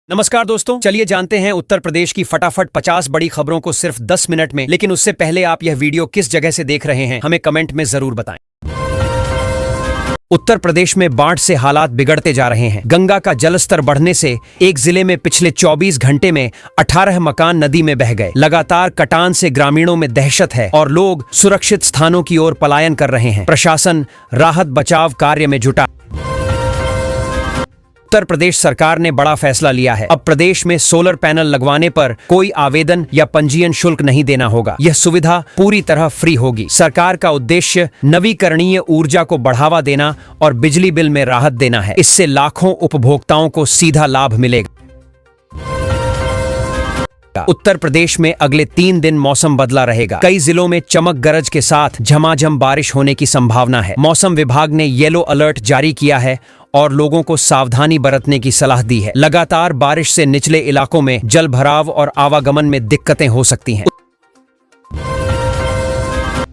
नमस्कार दोस्तों, चलिए जानते हैं उत्तर प्रदेश की फटाफट 50 बड़ी खबरों को सिर्फ 10 मिनट में। लेकिन उससे पहले आप यह वीडियो किस जगह से देख रहे हैं हमें कमेंट में जरूर बताएं। उत्तर प्रदेश में बाढ़ से हालात बिगड़ते जा रहे हैं। गंगा का जलस्तर बढ़ने से एक जिले में पिछले 24 घंटे में 18 मकान नदी में बह गए। लगातार कटान से ग्रामीणों में दहशत है और लोग सुरक्षित स्थानों की ओर पलायन कर रहे हैं। प्रशासन राहत बचाव कार्य में जुटा। उत्तर प्रदेश सरकार ने बड़ा फैसला लिया है। अब प्रदेश में सोलर पैनल लगवाने पर कोई आवेदन या पंजीयन शुल्क नहीं देना होगा। यह सुविधा पूरी तरह फ्री होगी। सरकार का उद्देश्य नवीकरणीय ऊर्जा को बढ़ावा देना और बिजली बिल में राहत देना है। इससे लाखों उपभोक्ताओं को सीधा लाभ मिलेगा। उत्तर प्रदेश में अगले 3 दिन मौसम बदला रहेगा। कई जिलों में चमक गरज के साथ झमाझम बारिश होने की संभावना है। मौसम विभाग ने येलो अलर्ट जारी किया है और लोगों को सावधानी बरतने की सलाह दी है। लगातार बारिश से निचले इलाकों में जल भराव और आवागमन में दिक्कतें हो सकती हैं।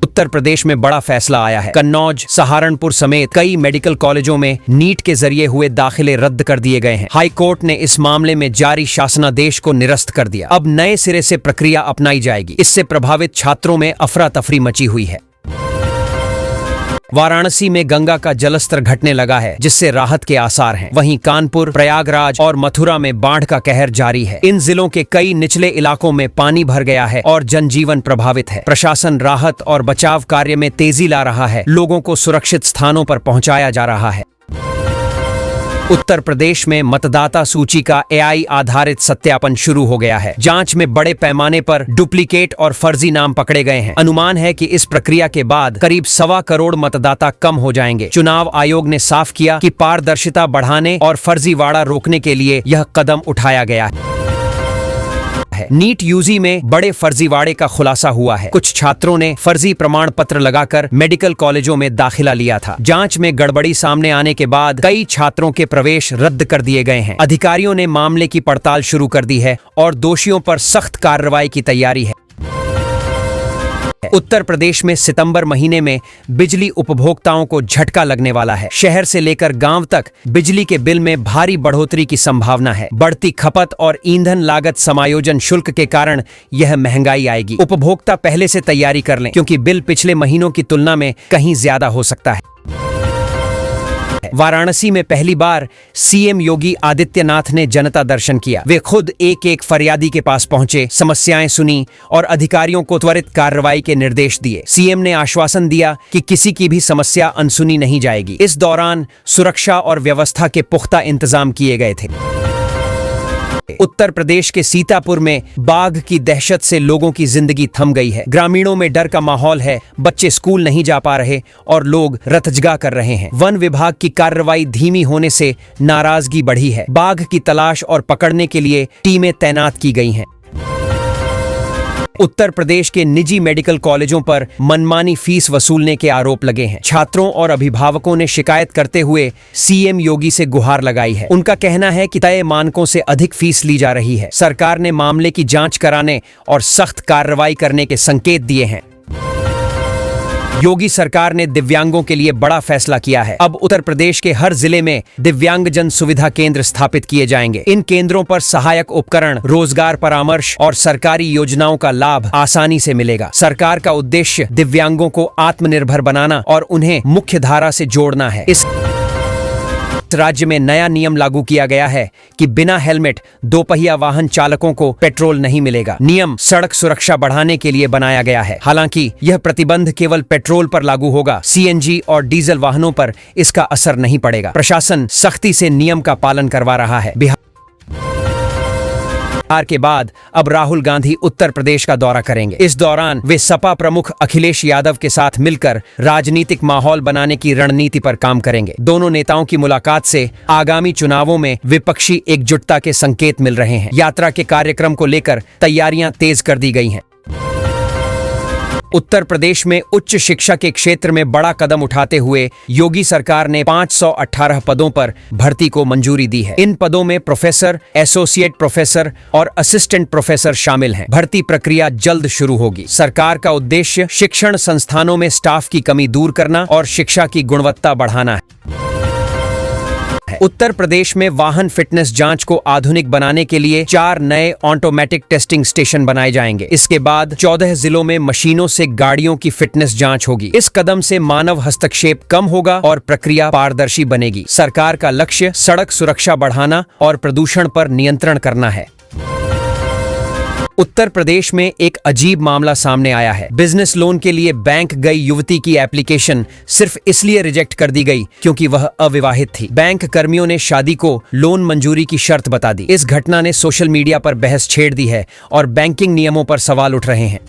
उत्तर प्रदेश में बड़ा फैसला आया है। कन्नौज, सहारनपुर समेत कई मेडिकल कॉलेजों में नीट के जरिए हुए दाखिले रद्द कर दिए गए हैं। हाई कोर्ट ने इस मामले में जारी शासनादेश को निरस्त कर दिया। अब नए सिरे से प्रक्रिया अपनाई जाएगी। इससे प्रभावित छात्रों में अफरा तफरी मची हुई है। वाराणसी में गंगा का जलस्तर घटने लगा है, जिससे राहत के आसार हैं। वहीं कानपुर, प्रयागराज और मथुरा में बाढ़ का कहर जारी है। इन जिलों के कई निचले इलाकों में पानी भर गया है और जनजीवन प्रभावित है। प्रशासन राहत और बचाव कार्य में तेजी ला रहा है। लोगों को सुरक्षित स्थानों पर पहुंचाया जा रहा है। उत्तर प्रदेश में मतदाता सूची का AI आधारित सत्यापन शुरू हो गया है। जांच में बड़े पैमाने पर डुप्लीकेट और फर्जी नाम पकड़े गए हैं। अनुमान है कि इस प्रक्रिया के बाद करीब 1.25 करोड़ मतदाता कम हो जाएंगे। चुनाव आयोग ने साफ किया कि पारदर्शिता बढ़ाने और फर्जीवाड़ा रोकने के लिए यह कदम उठाया गया है। नीट यूजी में बड़े फर्जीवाड़े का खुलासा हुआ है। कुछ छात्रों ने फर्जी प्रमाण पत्र लगाकर मेडिकल कॉलेजों में दाखिला लिया था। जांच में गड़बड़ी सामने आने के बाद कई छात्रों के प्रवेश रद्द कर दिए गए हैं। अधिकारियों ने मामले की पड़ताल शुरू कर दी है और दोषियों पर सख्त कार्रवाई की तैयारी है। उत्तर प्रदेश में सितंबर महीने में बिजली उपभोक्ताओं को झटका लगने वाला है। शहर से लेकर गांव तक बिजली के बिल में भारी बढ़ोतरी की संभावना है। बढ़ती खपत और ईंधन लागत समायोजन शुल्क के कारण यह महंगाई आएगी। उपभोक्ता पहले से तैयारी कर लें, क्योंकि बिल पिछले महीनों की तुलना में कहीं ज्यादा हो सकता है। वाराणसी में पहली बार CM योगी आदित्यनाथ ने जनता दर्शन किया। वे खुद एक एक फरियादी के पास पहुंचे, समस्याएं सुनी और अधिकारियों को त्वरित कार्रवाई के निर्देश दिए। CM ने आश्वासन दिया कि किसी की भी समस्या अनसुनी नहीं जाएगी। इस दौरान सुरक्षा और व्यवस्था के पुख्ता इंतजाम किए गए थे। उत्तर प्रदेश के सीतापुर में बाघ की दहशत से लोगों की जिंदगी थम गई है। ग्रामीणों में डर का माहौल है। बच्चे स्कूल नहीं जा पा रहे और लोग रतजगा कर रहे हैं। वन विभाग की कार्रवाई धीमी होने से नाराजगी बढ़ी है। बाघ की तलाश और पकड़ने के लिए टीमें तैनात की गई हैं। उत्तर प्रदेश के निजी मेडिकल कॉलेजों पर मनमानी फीस वसूलने के आरोप लगे हैं। छात्रों और अभिभावकों ने शिकायत करते हुए CM योगी से गुहार लगाई है। उनका कहना है कि तय मानकों से अधिक फीस ली जा रही है। सरकार ने मामले की जांच कराने और सख्त कार्रवाई करने के संकेत दिए हैं। योगी सरकार ने दिव्यांगों के लिए बड़ा फैसला किया है। अब उत्तर प्रदेश के हर जिले में दिव्यांगजन सुविधा केंद्र स्थापित किए जाएंगे। इन केंद्रों पर सहायक उपकरण, रोजगार परामर्श और सरकारी योजनाओं का लाभ आसानी से मिलेगा। सरकार का उद्देश्य दिव्यांगों को आत्मनिर्भर बनाना और उन्हें मुख्य धारा से जोड़ना है। इस राज्य में नया नियम लागू किया गया है कि बिना हेलमेट दोपहिया वाहन चालकों को पेट्रोल नहीं मिलेगा। नियम सड़क सुरक्षा बढ़ाने के लिए बनाया गया है। हालांकि यह प्रतिबंध केवल पेट्रोल पर लागू होगा। CNG और डीजल वाहनों पर इसका असर नहीं पड़ेगा। प्रशासन सख्ती से नियम का पालन करवा रहा है। बिहार के बाद अब राहुल गांधी उत्तर प्रदेश का दौरा करेंगे। इस दौरान वे सपा प्रमुख अखिलेश यादव के साथ मिलकर राजनीतिक माहौल बनाने की रणनीति पर काम करेंगे। दोनों नेताओं की मुलाकात से आगामी चुनावों में विपक्षी एकजुटता के संकेत मिल रहे हैं। यात्रा के कार्यक्रम को लेकर तैयारियां तेज कर दी गई हैं। उत्तर प्रदेश में उच्च शिक्षा के क्षेत्र में बड़ा कदम उठाते हुए योगी सरकार ने 518 पदों पर भर्ती को मंजूरी दी है। इन पदों में प्रोफेसर, एसोसिएट प्रोफेसर और असिस्टेंट प्रोफेसर शामिल हैं। भर्ती प्रक्रिया जल्द शुरू होगी। सरकार का उद्देश्य शिक्षण संस्थानों में स्टाफ की कमी दूर करना और शिक्षा की गुणवत्ता बढ़ाना है। उत्तर प्रदेश में वाहन फिटनेस जांच को आधुनिक बनाने के लिए 4 नए ऑटोमेटिक टेस्टिंग स्टेशन बनाए जाएंगे। इसके बाद 14 जिलों में मशीनों से गाड़ियों की फिटनेस जांच होगी। इस कदम से मानव हस्तक्षेप कम होगा और प्रक्रिया पारदर्शी बनेगी। सरकार का लक्ष्य सड़क सुरक्षा बढ़ाना और प्रदूषण पर नियंत्रण करना है। उत्तर प्रदेश में एक अजीब मामला सामने आया है। बिजनेस लोन के लिए बैंक गई युवती की एप्लीकेशन सिर्फ इसलिए रिजेक्ट कर दी गई क्योंकि वह अविवाहित थी। बैंक कर्मियों ने शादी को लोन मंजूरी की शर्त बता दी। इस घटना ने सोशल मीडिया पर बहस छेड़ दी है और बैंकिंग नियमों पर सवाल उठ रहे हैं।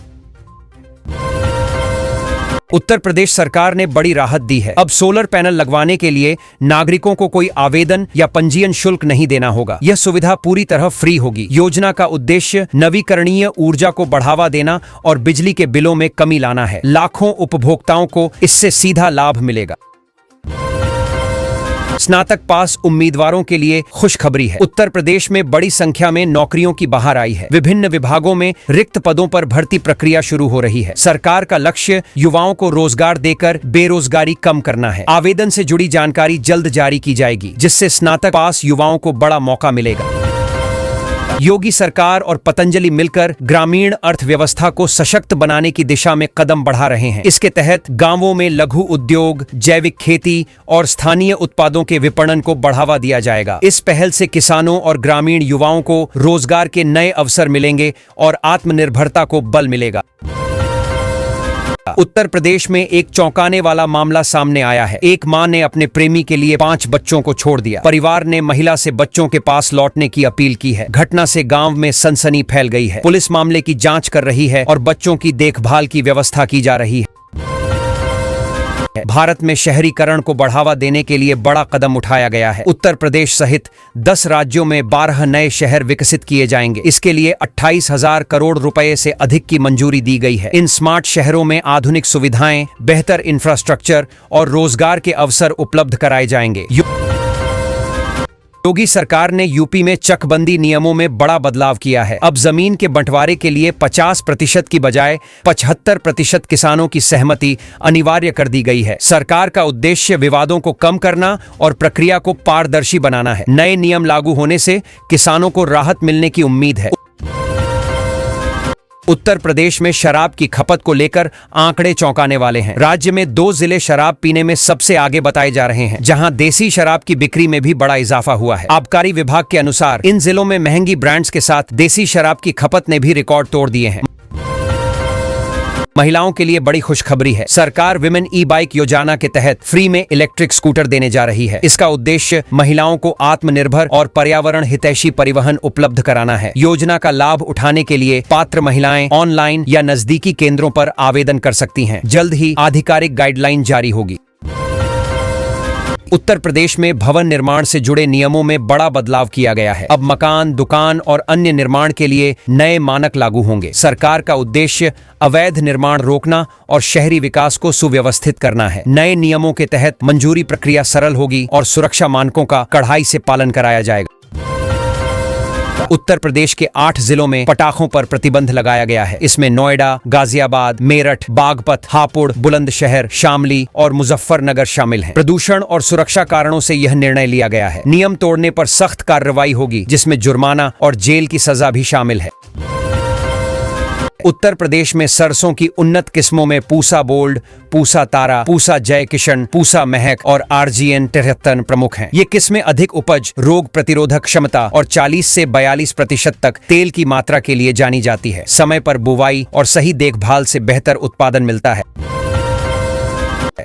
उत्तर प्रदेश सरकार ने बड़ी राहत दी है। अब सोलर पैनल लगवाने के लिए नागरिकों को कोई आवेदन या पंजीयन शुल्क नहीं देना होगा। यह सुविधा पूरी तरह फ्री होगी। योजना का उद्देश्य नवीकरणीय ऊर्जा को बढ़ावा देना और बिजली के बिलों में कमी लाना है। लाखों उपभोक्ताओं को इससे सीधा लाभ मिलेगा। स्नातक पास उम्मीदवारों के लिए खुशखबरी है। उत्तर प्रदेश में बड़ी संख्या में नौकरियों की बहार आई है। विभिन्न विभागों में रिक्त पदों पर भर्ती प्रक्रिया शुरू हो रही है। सरकार का लक्ष्य युवाओं को रोजगार देकर बेरोजगारी कम करना है। आवेदन से जुड़ी जानकारी जल्द जारी की जाएगी, जिससे स्नातक पास युवाओं को बड़ा मौका मिलेगा। योगी सरकार और पतंजलि मिलकर ग्रामीण अर्थव्यवस्था को सशक्त बनाने की दिशा में कदम बढ़ा रहे हैं। इसके तहत गांवों में लघु उद्योग, जैविक खेती और स्थानीय उत्पादों के विपणन को बढ़ावा दिया जाएगा। इस पहल से किसानों और ग्रामीण युवाओं को रोजगार के नए अवसर मिलेंगे और आत्मनिर्भरता को बल मिलेगा। उत्तर प्रदेश में एक चौंकाने वाला मामला सामने आया है। एक मां ने अपने प्रेमी के लिए 5 बच्चों को छोड़ दिया। परिवार ने महिला से बच्चों के पास लौटने की अपील की है। घटना से गांव में सनसनी फैल गई है। पुलिस मामले की जांच कर रही है और बच्चों की देखभाल की व्यवस्था की जा रही है। भारत में शहरीकरण को बढ़ावा देने के लिए बड़ा कदम उठाया गया है। उत्तर प्रदेश सहित 10 राज्यों में 12 नए शहर विकसित किए जाएंगे। इसके लिए 28,000 करोड़ रुपए से अधिक की मंजूरी दी गई है। इन स्मार्ट शहरों में आधुनिक सुविधाएं, बेहतर इंफ्रास्ट्रक्चर और रोजगार के अवसर उपलब्ध कराए जाएंगे। योगी सरकार ने यूपी में चकबंदी नियमों में बड़ा बदलाव किया है। अब जमीन के बंटवारे के लिए 50% की बजाय 75% किसानों की सहमति अनिवार्य कर दी गई है। सरकार का उद्देश्य विवादों को कम करना और प्रक्रिया को पारदर्शी बनाना है। नए नियम लागू होने से किसानों को राहत मिलने की उम्मीद है। उत्तर प्रदेश में शराब की खपत को लेकर आंकड़े चौंकाने वाले हैं। राज्य में 2 जिले शराब पीने में सबसे आगे बताए जा रहे हैं, जहां देसी शराब की बिक्री में भी बड़ा इजाफा हुआ है। आबकारी विभाग के अनुसार इन जिलों में महंगी ब्रांड्स के साथ देसी शराब की खपत ने भी रिकॉर्ड तोड़ दिए हैं। महिलाओं के लिए बड़ी खुशखबरी है। सरकार विमेन ई बाइक योजना के तहत फ्री में इलेक्ट्रिक स्कूटर देने जा रही है। इसका उद्देश्य महिलाओं को आत्मनिर्भर और पर्यावरण हितैषी परिवहन उपलब्ध कराना है। योजना का लाभ उठाने के लिए पात्र महिलाएं ऑनलाइन या नजदीकी केंद्रों पर आवेदन कर सकती हैं। जल्द ही आधिकारिक गाइडलाइन जारी होगी। उत्तर प्रदेश में भवन निर्माण से जुड़े नियमों में बड़ा बदलाव किया गया है। अब मकान, दुकान और अन्य निर्माण के लिए नए मानक लागू होंगे। सरकार का उद्देश्य अवैध निर्माण रोकना और शहरी विकास को सुव्यवस्थित करना है। नए नियमों के तहत मंजूरी प्रक्रिया सरल होगी और सुरक्षा मानकों का कड़ाई से पालन कराया जाएगा। उत्तर प्रदेश के 8 जिलों में पटाखों पर प्रतिबंध लगाया गया है। इसमें नोएडा, गाजियाबाद, मेरठ, बागपत, हापुड़, बुलंदशहर, शामली और मुजफ्फरनगर शामिल हैं। प्रदूषण और सुरक्षा कारणों से यह निर्णय लिया गया है। नियम तोड़ने पर सख्त कार्रवाई होगी, जिसमें जुर्माना और जेल की सजा भी शामिल है। उत्तर प्रदेश में सरसों की उन्नत किस्मों में पूसा बोल्ड, पूसा तारा, पूसा जय किशन, पूसा महक और RGN 73 प्रमुख हैं। ये किस्में अधिक उपज, रोग प्रतिरोधक क्षमता और 40 से 42% तक तेल की मात्रा के लिए जानी जाती है। समय पर बुवाई और सही देखभाल से बेहतर उत्पादन मिलता है।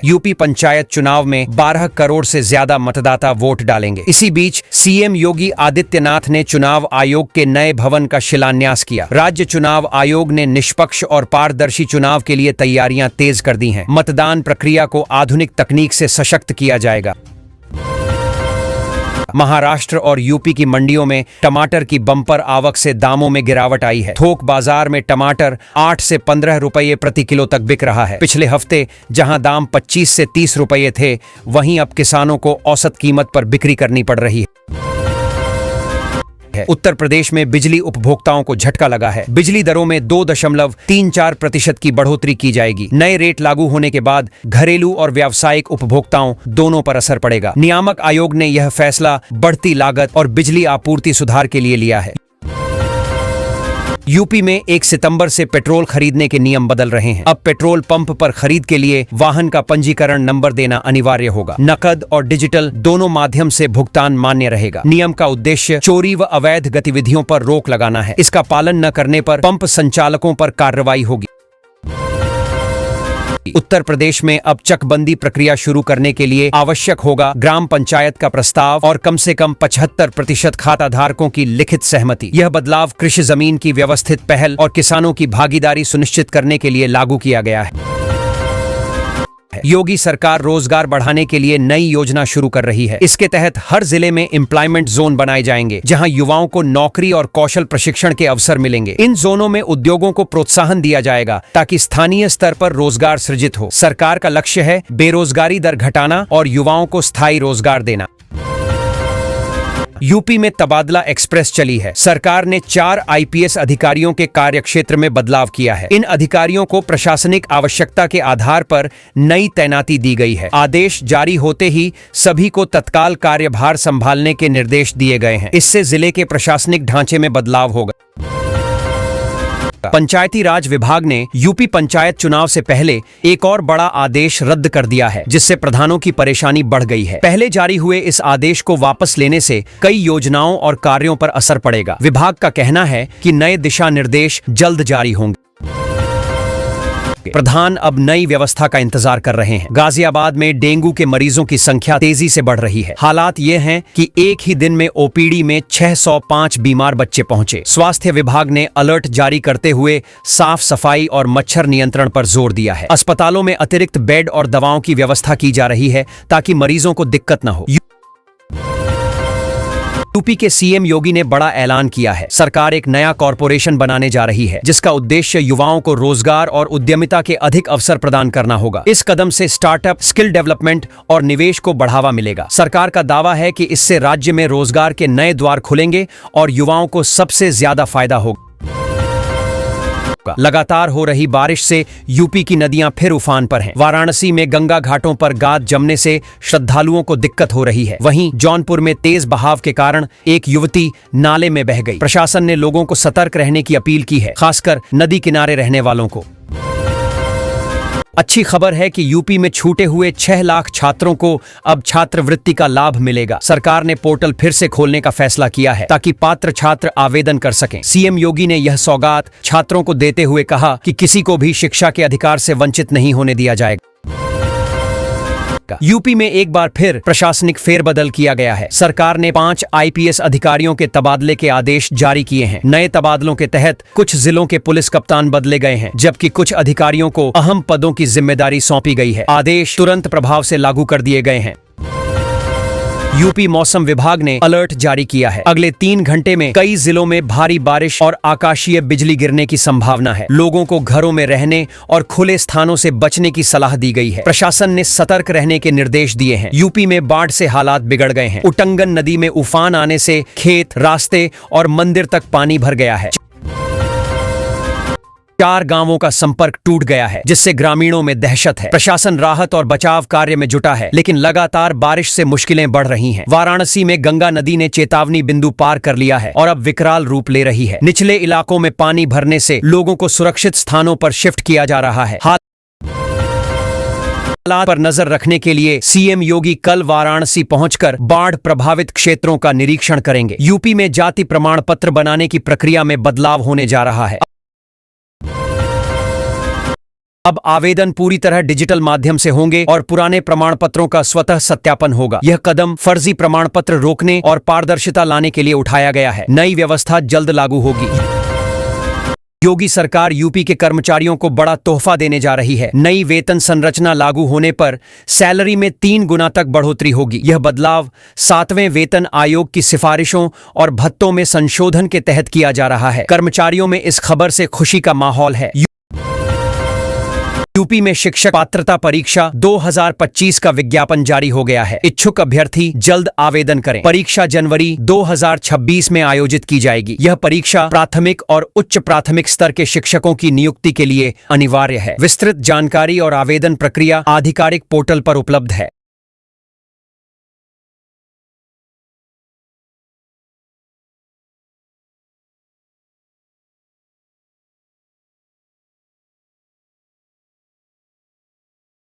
यूपी पंचायत चुनाव में 12 करोड़ से ज्यादा मतदाता वोट डालेंगे। इसी बीच सीएम योगी आदित्यनाथ ने चुनाव आयोग के नए भवन का शिलान्यास किया। राज्य चुनाव आयोग ने निष्पक्ष और पारदर्शी चुनाव के लिए तैयारियां तेज कर दी हैं। मतदान प्रक्रिया को आधुनिक तकनीक से सशक्त किया जाएगा। महाराष्ट्र और यूपी की मंडियों में टमाटर की बम्पर आवक से दामों में गिरावट आई है। थोक बाजार में टमाटर 8 से 15 रुपये प्रति किलो तक बिक रहा है। पिछले हफ्ते जहां दाम 25 से 30 रुपये थे, वहीं अब किसानों को औसत कीमत पर बिक्री करनी पड़ रही है। है। उत्तर प्रदेश में बिजली उपभोक्ताओं को झटका लगा है। बिजली दरों में 2.34% की बढ़ोतरी की जाएगी। नए रेट लागू होने के बाद घरेलू और व्यावसायिक उपभोक्ताओं दोनों पर असर पड़ेगा। नियामक आयोग ने यह फैसला बढ़ती लागत और बिजली आपूर्ति सुधार के लिए लिया है। यूपी में 1 सितंबर से पेट्रोल खरीदने के नियम बदल रहे हैं। अब पेट्रोल पंप पर खरीद के लिए वाहन का पंजीकरण नंबर देना अनिवार्य होगा। नकद और डिजिटल दोनों माध्यम से भुगतान मान्य रहेगा। नियम का उद्देश्य चोरी व अवैध गतिविधियों पर रोक लगाना है। इसका पालन न करने पर पंप संचालकों पर कार्रवाई होगी। उत्तर प्रदेश में अब चकबंदी प्रक्रिया शुरू करने के लिए आवश्यक होगा ग्राम पंचायत का प्रस्ताव और कम से कम 75% खाताधारकों की लिखित सहमति। यह बदलाव कृषि जमीन की व्यवस्थित पहल और किसानों की भागीदारी सुनिश्चित करने के लिए लागू किया गया है। योगी सरकार रोजगार बढ़ाने के लिए नई योजना शुरू कर रही है। इसके तहत हर जिले में एम्प्लॉयमेंट जोन बनाए जाएंगे, जहां युवाओं को नौकरी और कौशल प्रशिक्षण के अवसर मिलेंगे। इन जोनों में उद्योगों को प्रोत्साहन दिया जाएगा ताकि स्थानीय स्तर पर रोजगार सृजित हो। सरकार का लक्ष्य है बेरोजगारी दर घटाना और युवाओं को स्थायी रोजगार देना। यूपी में तबादला एक्सप्रेस चली है। सरकार ने 4 आईपीएस अधिकारियों के कार्यक्षेत्र में बदलाव किया है। इन अधिकारियों को प्रशासनिक आवश्यकता के आधार पर नई तैनाती दी गई है। आदेश जारी होते ही सभी को तत्काल कार्यभार संभालने के निर्देश दिए गए हैं। इससे जिले के प्रशासनिक ढांचे में बदलाव होगा। पंचायती राज विभाग ने यूपी पंचायत चुनाव से पहले एक और बड़ा आदेश रद्द कर दिया है, जिससे प्रधानों की परेशानी बढ़ गई है। पहले जारी हुए इस आदेश को वापस लेने से कई योजनाओं और कार्यों पर असर पड़ेगा। विभाग का कहना है कि नए दिशा निर्देश जल्द जारी होंगे। प्रधान अब नई व्यवस्था का इंतजार कर रहे हैं। गाजियाबाद में डेंगू के मरीजों की संख्या तेजी से बढ़ रही है। हालात ये हैं कि एक ही दिन में ओपीडी में 605 बीमार बच्चे पहुंचे। स्वास्थ्य विभाग ने अलर्ट जारी करते हुए साफ सफाई और मच्छर नियंत्रण पर जोर दिया है। अस्पतालों में अतिरिक्त बेड और दवाओं की व्यवस्था की जा रही है ताकि मरीजों को दिक्कत न हो। यूपी के सीएम योगी ने बड़ा ऐलान किया है। सरकार एक नया कॉरपोरेशन बनाने जा रही है, जिसका उद्देश्य युवाओं को रोजगार और उद्यमिता के अधिक अवसर प्रदान करना होगा। इस कदम से स्टार्टअप, स्किल डेवलपमेंट और निवेश को बढ़ावा मिलेगा। सरकार का दावा है कि इससे राज्य में रोजगार के नए द्वार खुलेंगे और युवाओं को सबसे ज्यादा फायदा होगा। लगातार हो रही बारिश से यूपी की नदियां फिर उफान पर हैं। वाराणसी में गंगा घाटों पर गाद जमने से श्रद्धालुओं को दिक्कत हो रही है। वहीं जौनपुर में तेज बहाव के कारण एक युवती नाले में बह गई। प्रशासन ने लोगों को सतर्क रहने की अपील की है, खासकर नदी किनारे रहने वालों को। अच्छी खबर है कि यूपी में छूटे हुए 6 लाख छात्रों को अब छात्रवृत्ति का लाभ मिलेगा। सरकार ने पोर्टल फिर से खोलने का फैसला किया है ताकि पात्र छात्र आवेदन कर सकें। सीएम योगी ने यह सौगात छात्रों को देते हुए कहा कि किसी को भी शिक्षा के अधिकार से वंचित नहीं होने दिया जाएगा। यूपी में एक बार फिर प्रशासनिक फेरबदल किया गया है। सरकार ने 5 आईपीएस अधिकारियों के तबादले के आदेश जारी किए हैं। नए तबादलों के तहत कुछ जिलों के पुलिस कप्तान बदले गए हैं, जबकि कुछ अधिकारियों को अहम पदों की जिम्मेदारी सौंपी गई है। आदेश तुरंत प्रभाव से लागू कर दिए गए हैं। यूपी मौसम विभाग ने अलर्ट जारी किया है। अगले 3 घंटे में कई जिलों में भारी बारिश और आकाशीय बिजली गिरने की संभावना है। लोगों को घरों में रहने और खुले स्थानों से बचने की सलाह दी गई है। प्रशासन ने सतर्क रहने के निर्देश दिए हैं। यूपी में बाढ़ से हालात बिगड़ गए हैं। उटंगन नदी में उफान आने से खेत, रास्ते और मंदिर तक पानी भर गया है। 4 गांवों का संपर्क टूट गया है, जिससे ग्रामीणों में दहशत है। प्रशासन राहत और बचाव कार्य में जुटा है, लेकिन लगातार बारिश से मुश्किलें बढ़ रही हैं। वाराणसी में गंगा नदी ने चेतावनी बिंदु पार कर लिया है और अब विकराल रूप ले रही है। निचले इलाकों में पानी भरने से लोगों को सुरक्षित स्थानों पर शिफ्ट किया जा रहा है। हालात पर नजर रखने के लिए सीएम योगी कल वाराणसी पहुंचकर बाढ़ प्रभावित क्षेत्रों का निरीक्षण करेंगे। यूपी में जाति प्रमाण पत्र बनाने की प्रक्रिया में बदलाव होने जा रहा है। अब आवेदन पूरी तरह डिजिटल माध्यम से होंगे और पुराने प्रमाण पत्रों का स्वतः सत्यापन होगा। यह कदम फर्जी प्रमाण पत्र रोकने और पारदर्शिता लाने के लिए उठाया गया है। नई व्यवस्था जल्द लागू होगी। योगी सरकार यूपी के कर्मचारियों को बड़ा तोहफा देने जा रही है। नई वेतन संरचना लागू होने पर सैलरी में 3 गुना तक बढ़ोतरी होगी। यह बदलाव 7वें वेतन आयोग की सिफारिशों और भत्तों में संशोधन के तहत किया जा रहा है। कर्मचारियों में इस खबर से खुशी का माहौल है। यूपी में शिक्षक पात्रता परीक्षा 2025 का विज्ञापन जारी हो गया है। इच्छुक अभ्यर्थी जल्द आवेदन करें। परीक्षा जनवरी 2026 में आयोजित की जाएगी। यह परीक्षा प्राथमिक और उच्च प्राथमिक स्तर के शिक्षकों की नियुक्ति के लिए अनिवार्य है। विस्तृत जानकारी और आवेदन प्रक्रिया आधिकारिक पोर्टल पर उपलब्ध है।